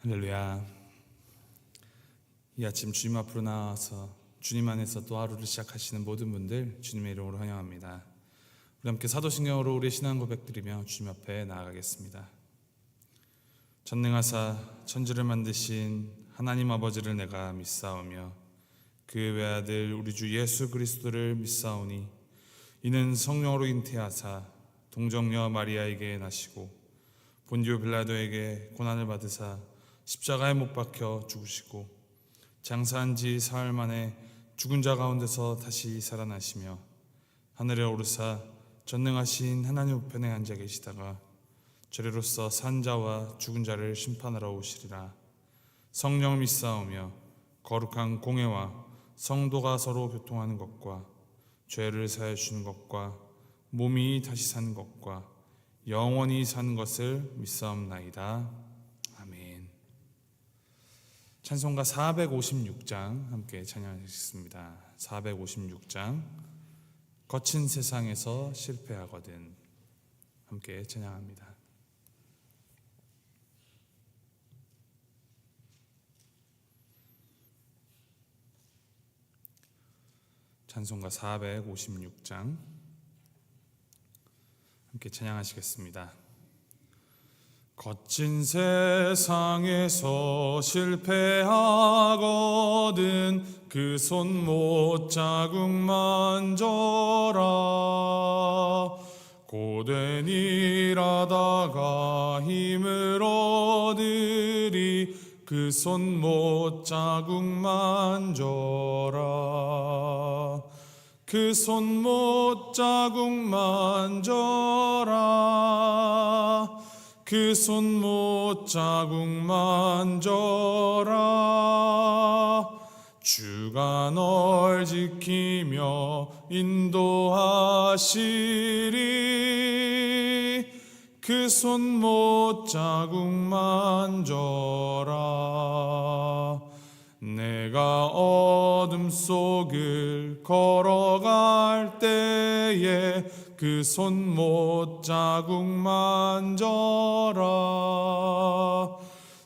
할렐루야. 이 아침 주님 앞으로 나와서 주님 안에서 또 하루를 시작하시는 모든 분들 주님의 이름으로 환영합니다. 우리 함께 사도신경으로 우리의 신앙 고백드리며 주님 앞에 나아가겠습니다. 전능하사 천지를 만드신 하나님 아버지를 내가 믿사오며 그의 외아들 우리 주 예수 그리스도를 믿사오니 이는 성령으로 잉태하사 동정녀 마리아에게 나시고 본디오 빌라도에게 고난을 받으사 십자가에 못 박혀 죽으시고 장사한 지 사흘 만에 죽은 자 가운데서 다시 살아나시며 하늘에 오르사 전능하신 하나님 우편에 앉아 계시다가 저리로서 산 자와 죽은 자를 심판하러 오시리라. 성령 믿사오며 거룩한 공회와 성도가 서로 교통하는 것과 죄를 사하여 주는 것과 몸이 다시 사는 것과 영원히 사는 것을 믿사옵나이다. 아멘. 찬송가 456장 함께 찬양하겠습니다. 456장 거친 세상에서 실패하거든 함께 찬양합니다. 찬송가 456장 함께 찬양하시겠습니다. 거친 세상에서 실패하거든 그 손 못 자국 만져라. 고된 일하다가 힘을 얻으리 그 손 못 자국 만져라. 그 손 못 자국 만져라. 그 손 못 자국 만져라. 주가 널 지키며 인도하시리. 그 손 못 자국 만져라. 내가 어둠 속을 걸어갈 때에 그 손 못 자국 만져라.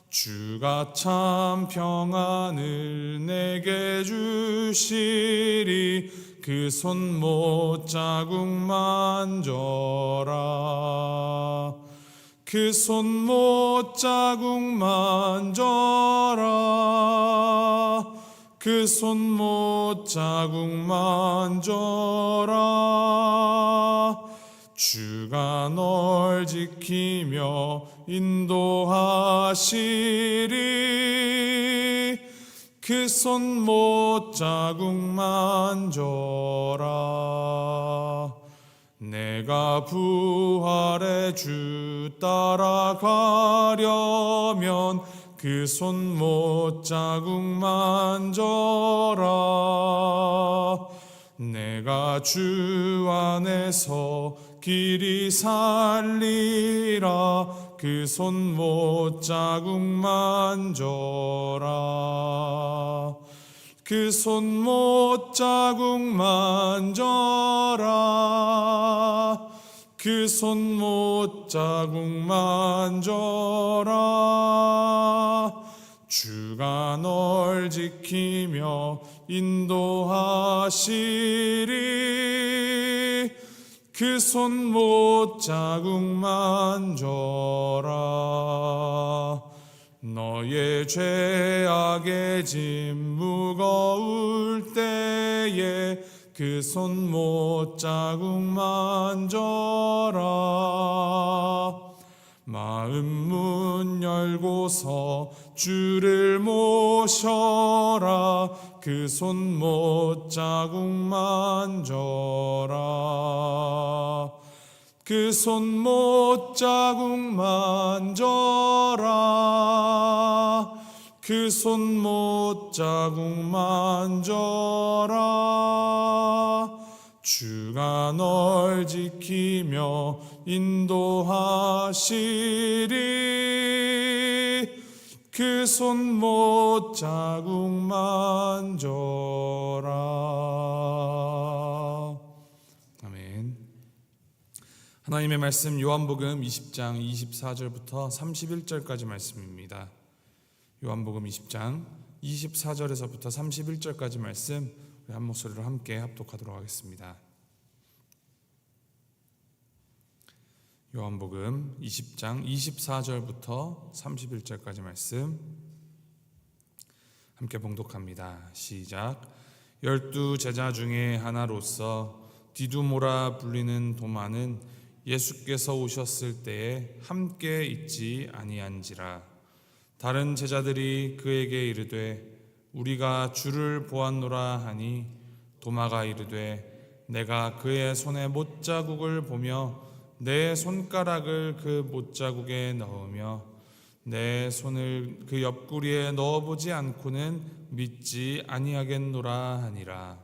주가 참 평안을 내게 주시리. 그 손 못 자국 만져라. 그 손 못 자국 만져라. 그 손 못 자국 만져라. 주가 널 지키며 인도하시리. 그 손 못 자국 만져라. 내가 부활의 주 따라가려면 그 손 못 자국 만져라. 내가 주 안에서 길이 살리라. 그 손 못 자국 만져라. 그 손 못 자국 만져라. 그 손 못 자국 만져라. 주가 널 지키며 인도하시리. 그 손 못 자국 만져라. 너의 죄악의 짐 무거울 때에 그 손 못 자국 만져라. 마음 문 열고서 주를 모셔라. 그 손 못 자국 만져라. 그 손 못 자국 만져라. 그 손 못 자국 만져라. 주가 널 지키며 인도하시리. 그 손 못 자국 만져라. 아멘. 하나님의 말씀 요한복음 20장 24절부터 31절까지 말씀입니다. 요한복음 20장 24절에서부터 31절까지 말씀 우리 한 목소리로 함께 합독하도록 하겠습니다. 요한복음 20장 24절부터 31절까지 말씀 함께 봉독합니다. 시작. 12 제자 중에 하나로서 디두모라 불리는 도마는 예수께서 오셨을 때에 함께 있지 아니한지라. 다른 제자들이 그에게 이르되 우리가 주를 보았노라 하니 도마가 이르되 내가 그의 손에 못자국을 보며 내 손가락을 그 못자국에 넣으며 내 손을 그 옆구리에 넣어보지 않고는 믿지 아니하겠노라 하니라.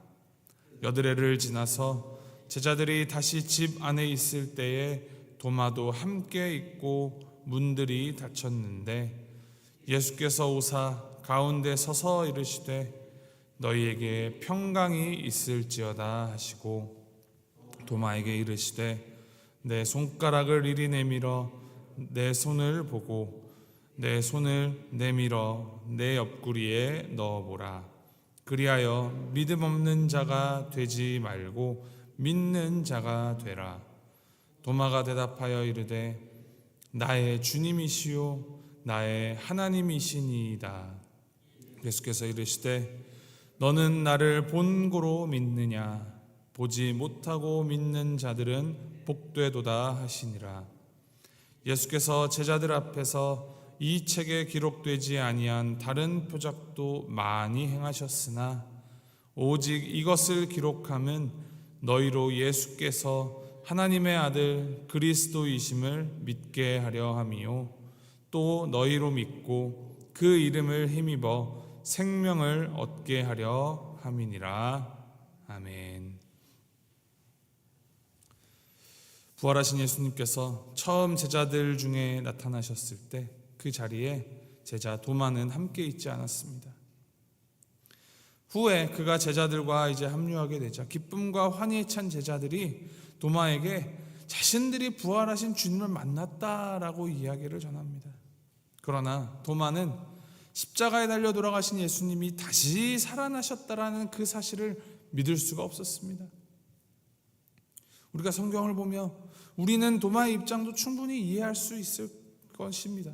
여드레를 지나서 제자들이 다시 집 안에 있을 때에 도마도 함께 있고 문들이 닫혔는데 예수께서 오사 가운데 서서 이르시되 너희에게 평강이 있을지어다 하시고 도마에게 이르시되 내 손가락을 이리 내밀어 내 손을 보고 내 손을 내밀어 내 옆구리에 넣어보라. 그리하여 믿음 없는 자가 되지 말고 믿는 자가 되라. 도마가 대답하여 이르되 나의 주님이시요 나의 하나님이시니이다. 예수께서 이르시되 너는 나를 본고로 믿느냐? 보지 못하고 믿는 자들은 복되도다 하시니라. 예수께서 제자들 앞에서 이 책에 기록되지 아니한 다른 표적도 많이 행하셨으나 오직 이것을 기록함은 너희로 예수께서 하나님의 아들 그리스도이심을 믿게 하려 함이요 또 너희로 믿고 그 이름을 힘입어 생명을 얻게 하려 함이니라. 아멘. 부활하신 예수님께서 처음 제자들 중에 나타나셨을 때 그 자리에 제자 도마는 함께 있지 않았습니다. 후에 그가 제자들과 이제 합류하게 되자 기쁨과 환희에 찬 제자들이 도마에게 자신들이 부활하신 주님을 만났다라고 이야기를 전합니다. 그러나 도마는 십자가에 달려 돌아가신 예수님이 다시 살아나셨다라는 그 사실을 믿을 수가 없었습니다. 우리가 성경을 보며 우리는 도마의 입장도 충분히 이해할 수 있을 것입니다.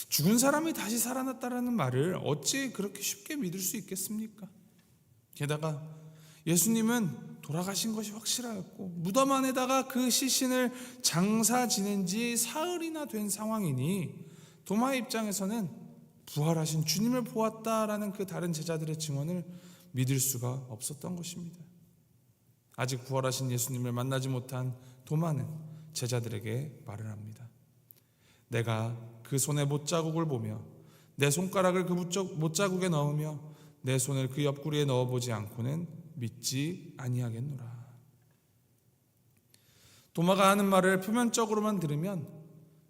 죽은 사람이 다시 살아났다라는 말을 어찌 그렇게 쉽게 믿을 수 있겠습니까? 게다가 예수님은 돌아가신 것이 확실하였고 무덤 안에다가 그 시신을 장사 지낸 지 사흘이나 된 상황이니 도마의 입장에서는 부활하신 주님을 보았다라는 그 다른 제자들의 증언을 믿을 수가 없었던 것입니다. 아직 부활하신 예수님을 만나지 못한 도마는 제자들에게 말을 합니다. 내가 그 손에 못자국을 보며 내 손가락을 그 못자국에 넣으며 내 손을 그 옆구리에 넣어보지 않고는 믿지 아니하겠노라. 도마가 하는 말을 표면적으로만 들으면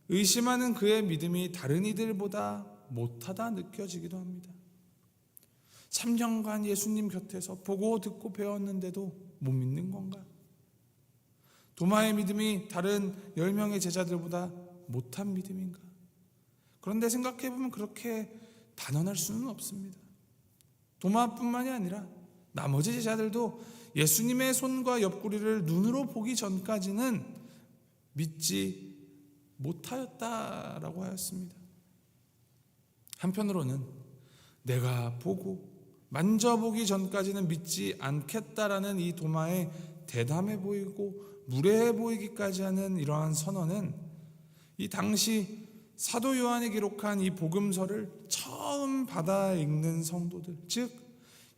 의심하는 그의 믿음이 다른 이들보다 못하다 느껴지기도 합니다. 3년간 예수님 곁에서 보고 듣고 배웠는데도 못 믿는 건가? 도마의 믿음이 다른 10명의 제자들보다 못한 믿음인가? 그런데 생각해보면 그렇게 단언할 수는 없습니다. 도마뿐만이 아니라 나머지 제자들도 예수님의 손과 옆구리를 눈으로 보기 전까지는 믿지 못하였다라고 하였습니다. 한편으로는 내가 보고 만져보기 전까지는 믿지 않겠다라는 이 도마의 대담해 보이고 무례해 보이기까지 하는 이러한 선언은 이 당시 사도 요한이 기록한 이 복음서를 처음 받아 읽는 성도들, 즉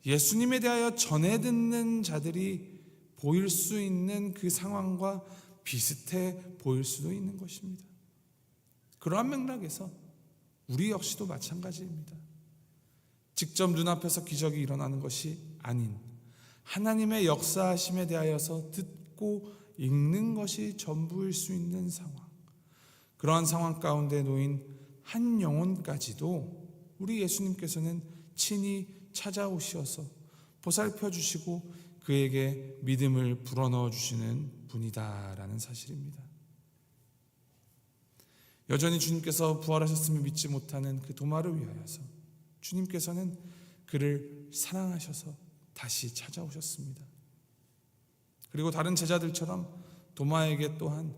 예수님에 대하여 전해 듣는 자들이 보일 수 있는 그 상황과 비슷해 보일 수도 있는 것입니다. 그러한 맥락에서 우리 역시도 마찬가지입니다. 직접 눈앞에서 기적이 일어나는 것이 아닌 하나님의 역사하심에 대하여서 듣고 읽는 것이 전부일 수 있는 상황, 그러한 상황 가운데 놓인 한 영혼까지도 우리 예수님께서는 친히 찾아오셔서 보살펴 주시고 그에게 믿음을 불어넣어 주시는 분이다라는 사실입니다. 여전히 주님께서 부활하셨음을 믿지 못하는 그 도마를 위하여서 주님께서는 그를 사랑하셔서 다시 찾아오셨습니다. 그리고 다른 제자들처럼 도마에게 또한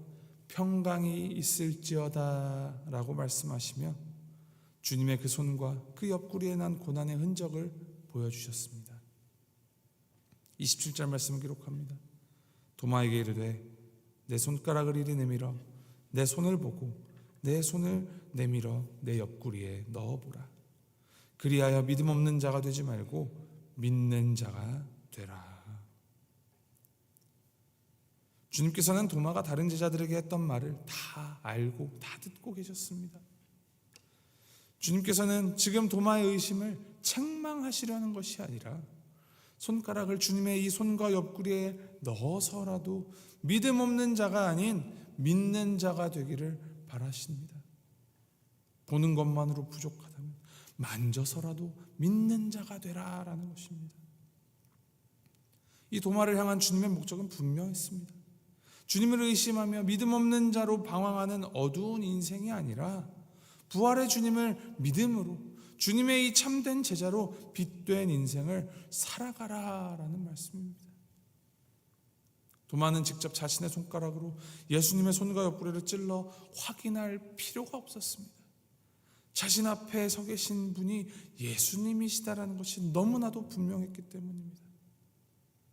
평강이 있을지어다 라고 말씀하시며 주님의 그 손과 그 옆구리에 난 고난의 흔적을 보여주셨습니다. 27절 말씀을 기록합니다. 도마에게 이르되 내 손가락을 이리 내밀어 내 손을 보고 내 손을 내밀어 내 옆구리에 넣어보라. 그리하여 믿음 없는 자가 되지 말고 믿는 자가 되라. 주님께서는 도마가 다른 제자들에게 했던 말을 다 알고 다 듣고 계셨습니다. 주님께서는 지금 도마의 의심을 책망하시려는 것이 아니라 손가락을 주님의 이 손과 옆구리에 넣어서라도 믿음 없는 자가 아닌 믿는 자가 되기를 바라십니다. 보는 것만으로 부족하다면 만져서라도 믿는 자가 되라라는 것입니다. 이 도마를 향한 주님의 목적은 분명했습니다. 주님을 의심하며 믿음 없는 자로 방황하는 어두운 인생이 아니라 부활의 주님을 믿음으로 주님의 이 참된 제자로 빛된 인생을 살아가라라는 말씀입니다. 도마는 직접 자신의 손가락으로 예수님의 손과 옆구리를 찔러 확인할 필요가 없었습니다. 자신 앞에 서 계신 분이 예수님이시다라는 것이 너무나도 분명했기 때문입니다.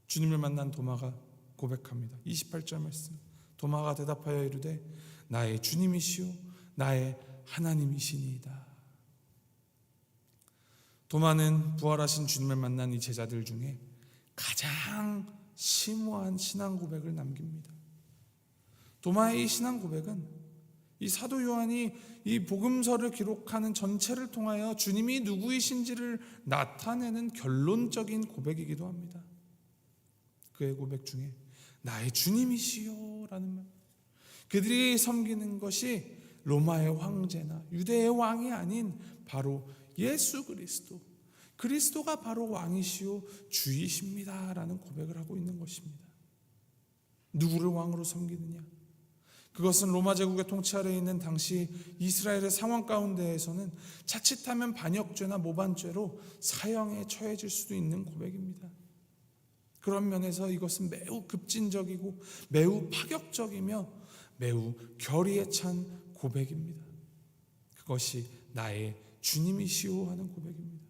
주님을 만난 도마가 고백합니다. 28절 말씀. 도마가 대답하여 이르되 나의 주님이시오 나의 하나님이시니이다. 도마는 부활하신 주님을 만난 이 제자들 중에 가장 심오한 신앙 고백을 남깁니다. 도마의 이 신앙 고백은 이 사도 요한이 이 복음서를 기록하는 전체를 통하여 주님이 누구이신지를 나타내는 결론적인 고백이기도 합니다. 그의 고백 중에 나의 주님이시요 라는 말, 그들이 섬기는 것이 로마의 황제나 유대의 왕이 아닌 바로 예수 그리스도, 그리스도가 바로 왕이시요 주이십니다 라는 고백을 하고 있는 것입니다. 누구를 왕으로 섬기느냐? 그것은 로마 제국의 통치 아래에 있는 당시 이스라엘의 상황 가운데에서는 자칫하면 반역죄나 모반죄로 사형에 처해질 수도 있는 고백입니다. 그런 면에서 이것은 매우 급진적이고 매우 파격적이며 매우 결의에 찬 고백입니다. 그것이 나의 주님이시오 하는 고백입니다.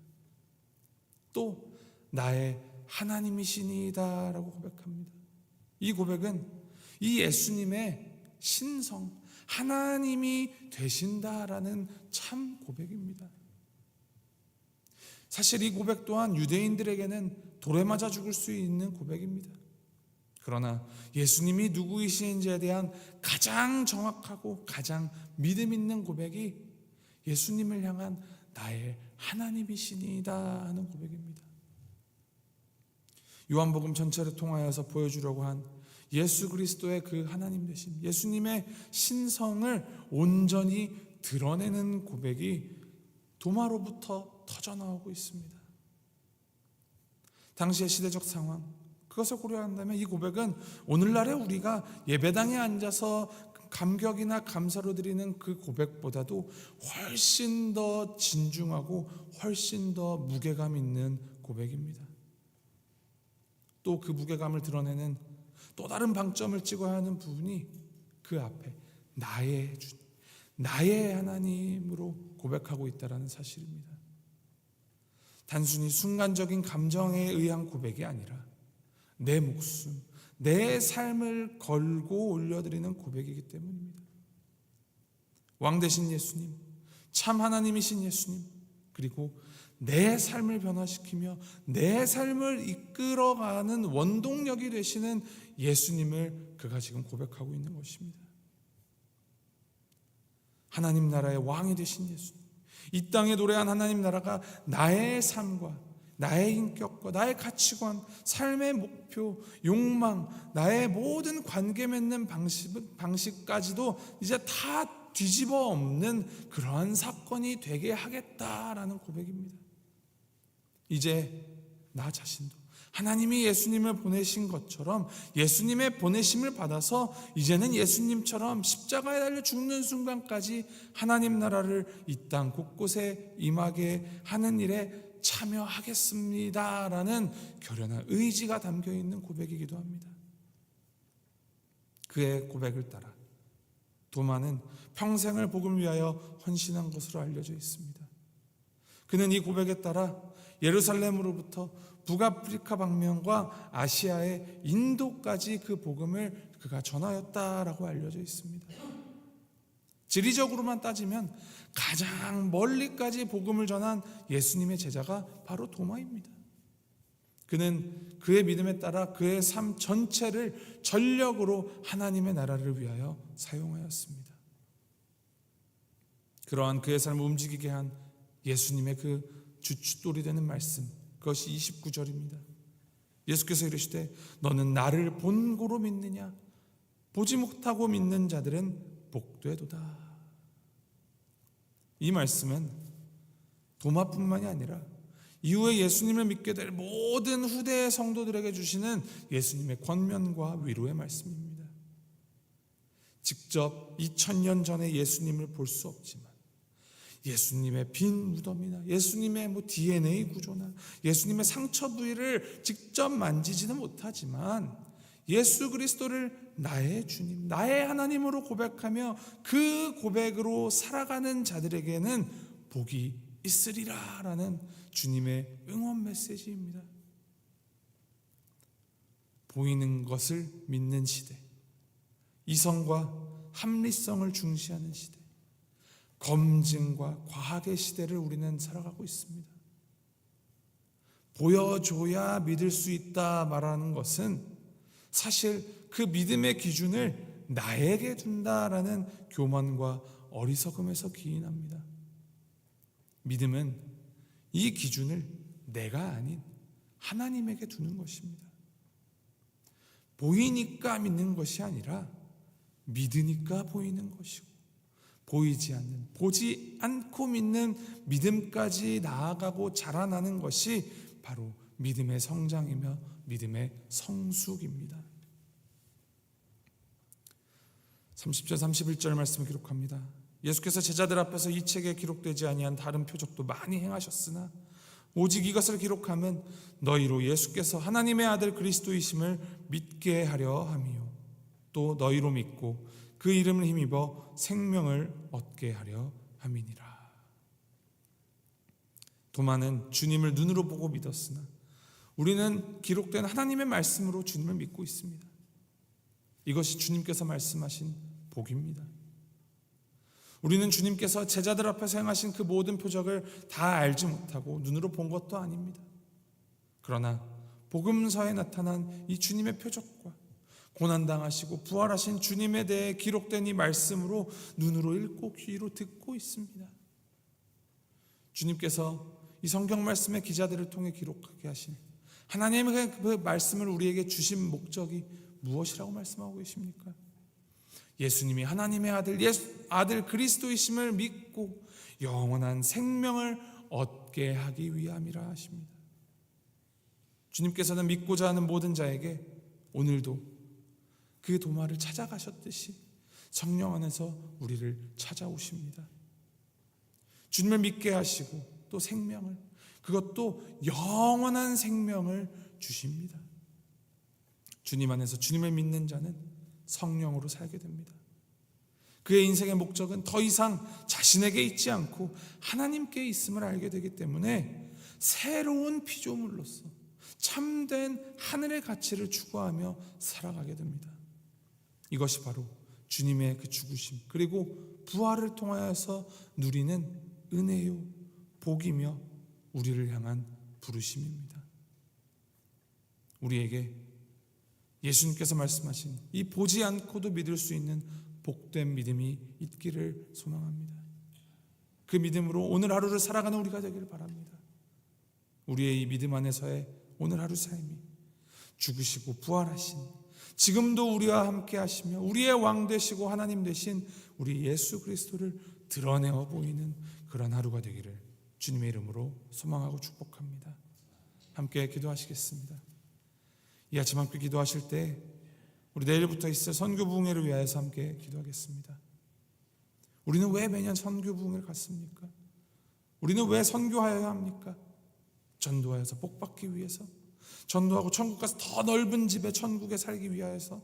또 나의 하나님이시니이다 라고 고백합니다. 이 고백은 이 예수님의 신성, 하나님이 되신다라는 참 고백입니다. 사실 이 고백 또한 유대인들에게는 돌에 맞아 죽을 수 있는 고백입니다. 그러나 예수님이 누구이신지에 대한 가장 정확하고 가장 믿음 있는 고백이 예수님을 향한 나의 하나님이시니이다 하는 고백입니다. 요한복음 전체를 통하여서 보여주려고 한 예수 그리스도의 그 하나님 되심, 예수님의 신성을 온전히 드러내는 고백이 도마로부터 터져나오고 있습니다. 당시의 시대적 상황, 그것을 고려한다면 이 고백은 오늘날의 우리가 예배당에 앉아서 감격이나 감사로 드리는 그 고백보다도 훨씬 더 진중하고 훨씬 더 무게감 있는 고백입니다. 또 그 무게감을 드러내는 또 다른 방점을 찍어야 하는 부분이 그 앞에 나의 주님, 나의 하나님으로 고백하고 있다는 사실입니다. 단순히 순간적인 감정에 의한 고백이 아니라 내 목숨, 내 삶을 걸고 올려드리는 고백이기 때문입니다. 왕 되신 예수님, 참 하나님이신 예수님, 그리고 내 삶을 변화시키며 내 삶을 이끌어가는 원동력이 되시는 예수님을 그가 지금 고백하고 있는 것입니다. 하나님 나라의 왕이 되신 예수님, 이 땅에 도래한 하나님 나라가 나의 삶과 나의 인격과 나의 가치관, 삶의 목표, 욕망, 나의 모든 관계 맺는 방식까지도 이제 다 뒤집어 엎는 그러한 사건이 되게 하겠다라는 고백입니다. 이제 나 자신도 하나님이 예수님을 보내신 것처럼 예수님의 보내심을 받아서 이제는 예수님처럼 십자가에 달려 죽는 순간까지 하나님 나라를 이 땅 곳곳에 임하게 하는 일에 참여하겠습니다라는 결연한 의지가 담겨 있는 고백이기도 합니다. 그의 고백을 따라 도마는 평생을 복음을 위하여 헌신한 것으로 알려져 있습니다. 그는 이 고백에 따라 예루살렘으로부터 북아프리카 방면과 아시아의 인도까지 그 복음을 그가 전하였다라고 알려져 있습니다. 지리적으로만 따지면 가장 멀리까지 복음을 전한 예수님의 제자가 바로 도마입니다. 그는 그의 믿음에 따라 그의 삶 전체를 전력으로 하나님의 나라를 위하여 사용하였습니다. 그러한 그의 삶을 움직이게 한 예수님의 그 주춧돌이 되는 말씀, 그것이 29절입니다. 예수께서 이르시되 너는 나를 본고로 믿느냐? 보지 못하고 믿는 자들은 복되도다. 이 말씀은 도마뿐만이 아니라 이후에 예수님을 믿게 될 모든 후대의 성도들에게 주시는 예수님의 권면과 위로의 말씀입니다. 직접 2000년 전에 예수님을 볼 수 없지만 예수님의 빈 무덤이나 예수님의 DNA 구조나 예수님의 상처 부위를 직접 만지지는 못하지만 예수 그리스도를 나의 주님, 나의 하나님으로 고백하며 그 고백으로 살아가는 자들에게는 복이 있으리라라는 주님의 응원 메시지입니다. 보이는 것을 믿는 시대, 이성과 합리성을 중시하는 시대, 검증과 과학의 시대를 우리는 살아가고 있습니다. 보여줘야 믿을 수 있다 말하는 것은 사실 그 믿음의 기준을 나에게 둔다라는 교만과 어리석음에서 기인합니다. 믿음은 이 기준을 내가 아닌 하나님에게 두는 것입니다. 보이니까 믿는 것이 아니라 믿으니까 보이는 것이고, 보이지 않는, 보지 않고 믿는 믿음까지 나아가고 자라나는 것이 바로 믿음의 성장이며 믿음의 성숙입니다. 30절 31절 말씀을 기록합니다. 예수께서 제자들 앞에서 이 책에 기록되지 아니한 다른 표적도 많이 행하셨으나 오직 이것을 기록함은 너희로 예수께서 하나님의 아들 그리스도이심을 믿게 하려 함이요 또 너희로 믿고 그 이름을 힘입어 생명을 얻게 하려 함이니라. 도마는 주님을 눈으로 보고 믿었으나 우리는 기록된 하나님의 말씀으로 주님을 믿고 있습니다. 이것이 주님께서 말씀하신 복입니다. 우리는 주님께서 제자들 앞에서 행하신 그 모든 표적을 다 알지 못하고 눈으로 본 것도 아닙니다. 그러나 복음서에 나타난 이 주님의 표적과 고난당하시고 부활하신 주님에 대해 기록된 이 말씀으로 눈으로 읽고 귀로 듣고 있습니다. 주님께서 이 성경 말씀의 기자들을 통해 기록하게 하신 하나님의 그 말씀을 우리에게 주신 목적이 무엇이라고 말씀하고 계십니까? 예수님이 하나님의 아들 그리스도이심을 믿고 영원한 생명을 얻게 하기 위함이라 하십니다. 주님께서는 믿고자 하는 모든 자에게 오늘도 그 도마를 찾아가셨듯이 성령 안에서 우리를 찾아오십니다. 주님을 믿게 하시고 또 생명을, 그것도 영원한 생명을 주십니다. 주님 안에서 주님을 믿는 자는 성령으로 살게 됩니다. 그의 인생의 목적은 더 이상 자신에게 있지 않고 하나님께 있음을 알게 되기 때문에 새로운 피조물로서 참된 하늘의 가치를 추구하며 살아가게 됩니다. 이것이 바로 주님의 그 죽으심 그리고 부활을 통하여서 누리는 은혜요 복이며 우리를 향한 부르심입니다. 우리에게 예수님께서 말씀하신 이 보지 않고도 믿을 수 있는 복된 믿음이 있기를 소망합니다. 그 믿음으로 오늘 하루를 살아가는 우리가 되기를 바랍니다. 우리의 이 믿음 안에서의 오늘 하루 삶이 죽으시고 부활하신, 지금도 우리와 함께 하시며 우리의 왕 되시고 하나님 되신 우리 예수 그리스도를 드러내어 보이는 그런 하루가 되기를 주님의 이름으로 소망하고 축복합니다. 함께 기도하시겠습니다. 이 아침 함께 기도하실 때 우리 내일부터 있을 선교 부흥회를 위하여서 함께 기도하겠습니다. 우리는 왜 매년 선교 부흥회를 갔습니까? 우리는 왜 선교하여야 합니까? 전도하여서 복받기 위해서, 전도하고 천국 가서 더 넓은 집에 천국에 살기 위하여서.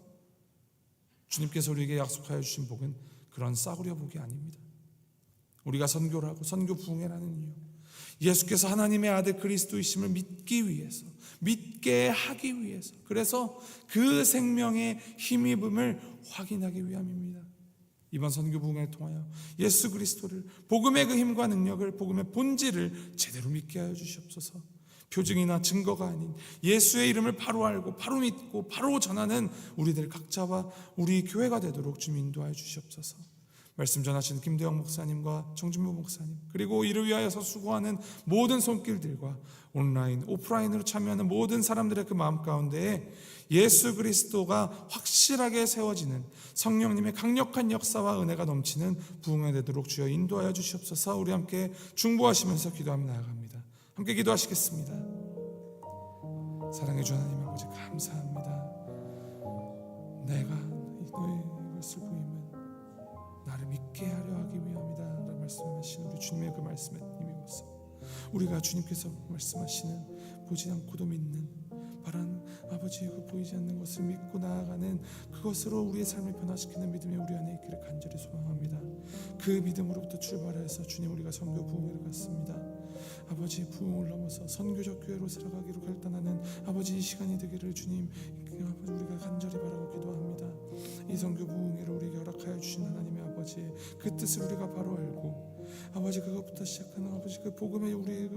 주님께서 우리에게 약속하여 주신 복은 그런 싸구려 복이 아닙니다. 우리가 선교를 하고 선교 부흥회라는 이유, 예수께서 하나님의 아들 그리스도이심을 믿기 위해서, 믿게 하기 위해서, 그래서 그 생명의 힘입음을 확인하기 위함입니다. 이번 선교 부흥회를 통하여 예수 그리스도를, 복음의 그 힘과 능력을, 복음의 본질을 제대로 믿게 하여 주시옵소서. 표징이나 증거가 아닌 예수의 이름을 바로 알고 바로 믿고 바로 전하는 우리들 각자와 우리 교회가 되도록 주님 인도하여 주시옵소서. 말씀 전하시는 김대영 목사님과 정준모 목사님, 그리고 이를 위하여서 수고하는 모든 손길들과 온라인, 오프라인으로 참여하는 모든 사람들의 그 마음 가운데에 예수 그리스도가 확실하게 세워지는 성령님의 강력한 역사와 은혜가 넘치는 부흥회 되도록 주여 인도하여 주시옵소서. 우리 함께 중보하시면서 기도하며 나아갑니다. 함께 기도하시겠습니다. 사랑해 주 하나님 아버지, 감사합니다. 내가 너의 이것을 보이면 나를 믿게 하려 하기 위함이다 라고 말씀하신 우리 주님의 그 말씀에 힘입어서 우리가 주님께서 말씀하시는 보지 않고도 믿는 바라는 아버지의 그 보이지 않는 것을 믿고 나아가는 그것으로 우리의 삶을 변화시키는 믿음이 우리 안에 있기를 간절히 소망합니다. 그 믿음으로부터 출발해서 주님, 우리가 선교 부흥회를 갔습니다. 아버지, 부흥을 넘어서 선교적 교회로 살아가기로 결단하는 아버지 이 시간이 되기를 주님, 아버지 우리가 간절히 바라고 기도합니다. 이 선교 부흥회를 우리에게 허락하여 주신 하나님의 아버지의 그 뜻을 우리가 바로 알고 아버지, 그것부터 시작하는 아버지 그 복음에 우리의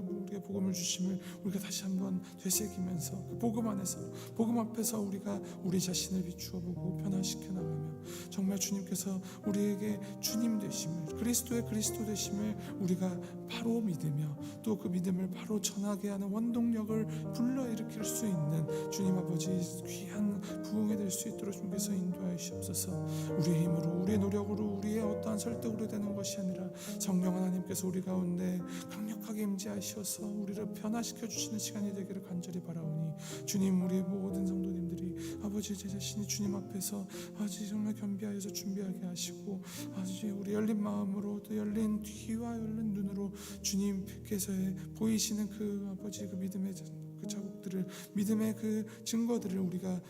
복음을 주심을 우리가 다시 한번 되새기면서 그 복음 안에서, 복음 앞에서 우리가 우리 자신을 비추어 보고 변화시켜 나가며 정말 주님께서 우리에게 주님 되심을, 그리스도의 그리스도 되심을 우리가 바로 믿으며 또 그 믿음을 바로 전하게 하는 원동력을 불러일으킬 수 있는 주님 아버지 귀한 부흥이 될 수 있도록 주님께서 인도하여 주옵소서. 우리의 힘으로, 우리의 노력으로, 우리의 어떠한 설득으로 되는 것이 아니라 성령 하나님께서 우리 가운데 강력하게 임재하셔서 우리를 변화시켜 주시는 시간이 되기를 간절히 바라오니 주님, 우리 모든 성도님들이 아버지 제 자신이 주님 앞에서 아버지 정말 겸비하여서 준비하게 하시고 아버지 우리 열린 마음으로 또 열린 귀와 열린 눈으로 주님께서의 보이시는 그 아버지 그 믿음의 그 자국들을, 믿음의 그 증거들을 우리가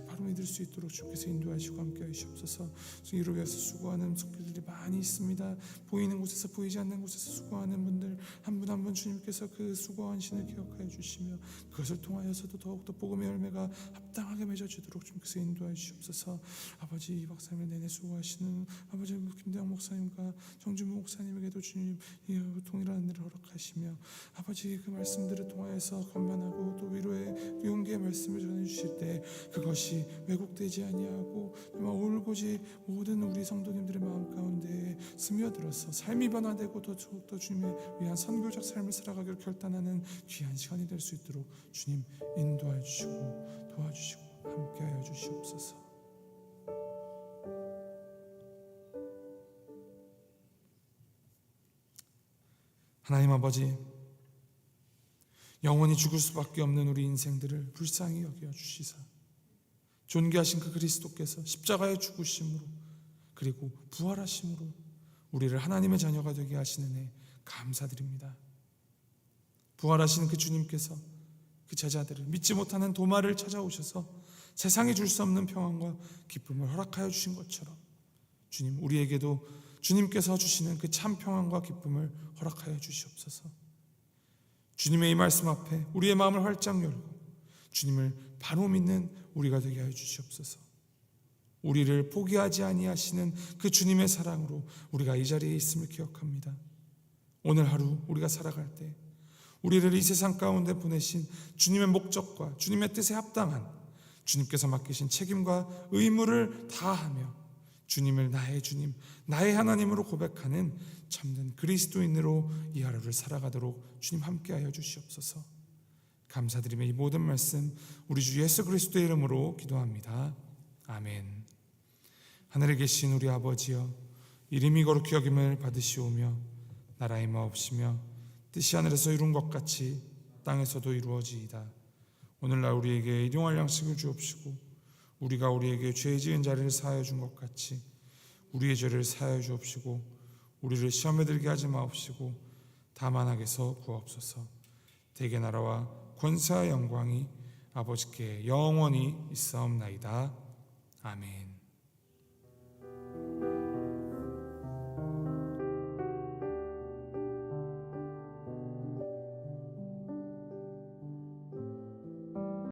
바로 믿을 수 있도록 주께서 인도하시고 함께 하시옵소서. 이로 위해서 수고하는 손길들이 많이 있습니다. 보이는 곳에서 보이지 않는 곳에서 수고하는 분들 한 분 한 분 주님께서 그 수고한 신을 기억하여 주시며 그것을 통하여서도 더욱더 복음의 열매가 합당하게 맺어지도록 주님께서 인도하여 주시옵소서. 아버지, 이 박사님 내내 수고하시는 아버지 김대영 목사님과 정준모 목사님에게도 주님 동일한 은혜를 허락하시며 아버지 그 말씀들을 통하여서 건면하고 또 위로의 용기의 말씀을 전해 주실 때 그것이 왜곡되지 아니하고 정말 올곧이 모든 우리 성도님들의 마음 가운데 스며들어서 삶이 변화되고 더욱더 주님의 위한 선교적 삶을 살아가기를 결단하는 귀한 시간이 될 수 있도록 주님 인도하여 주시고 도와주시고 함께하여 주시옵소서. 하나님 아버지, 영원히 죽을 수밖에 없는 우리 인생들을 불쌍히 여겨 주시사 존귀하신 그 그리스도께서 십자가에 죽으심으로 그리고 부활하심으로 우리를 하나님의 자녀가 되게 하시는 애 감사드립니다. 부활하신 그 주님께서 그 제자들을 믿지 못하는 도마를 찾아오셔서 세상이 줄 수 없는 평안과 기쁨을 허락하여 주신 것처럼 주님, 우리에게도 주님께서 주시는 그 참 평안과 기쁨을 허락하여 주시옵소서. 주님의 이 말씀 앞에 우리의 마음을 활짝 열고 주님을 바로 믿는 우리가 되게 하여 주시옵소서. 우리를 포기하지 아니하시는 그 주님의 사랑으로 우리가 이 자리에 있음을 기억합니다. 오늘 하루 우리가 살아갈 때 우리를 이 세상 가운데 보내신 주님의 목적과 주님의 뜻에 합당한 주님께서 맡기신 책임과 의무를 다하며 주님을 나의 주님, 나의 하나님으로 고백하는 참된 그리스도인으로 이 하루를 살아가도록 주님 함께하여 주시옵소서. 감사드리며 이 모든 말씀 우리 주 예수 그리스도의 이름으로 기도합니다. 아멘. 하늘에 계신 우리 아버지여, 이름이 거룩히 여김을 받으시오며 나라의 마옵시며 뜻이 하늘에서 이룬 것 같이 땅에서도 이루어지이다. 오늘날 우리에게 일용할 양식을 주옵시고 우리가 우리에게 죄 지은 자를 사하여 준 것 같이 우리의 죄를 사하여 주옵시고 우리를 시험에 들게 하지 마옵시고 다만 악에서 구하옵소서. 대개 나라와 권세와 영광이 아버지께 영원히 있사옵나이다. 아멘.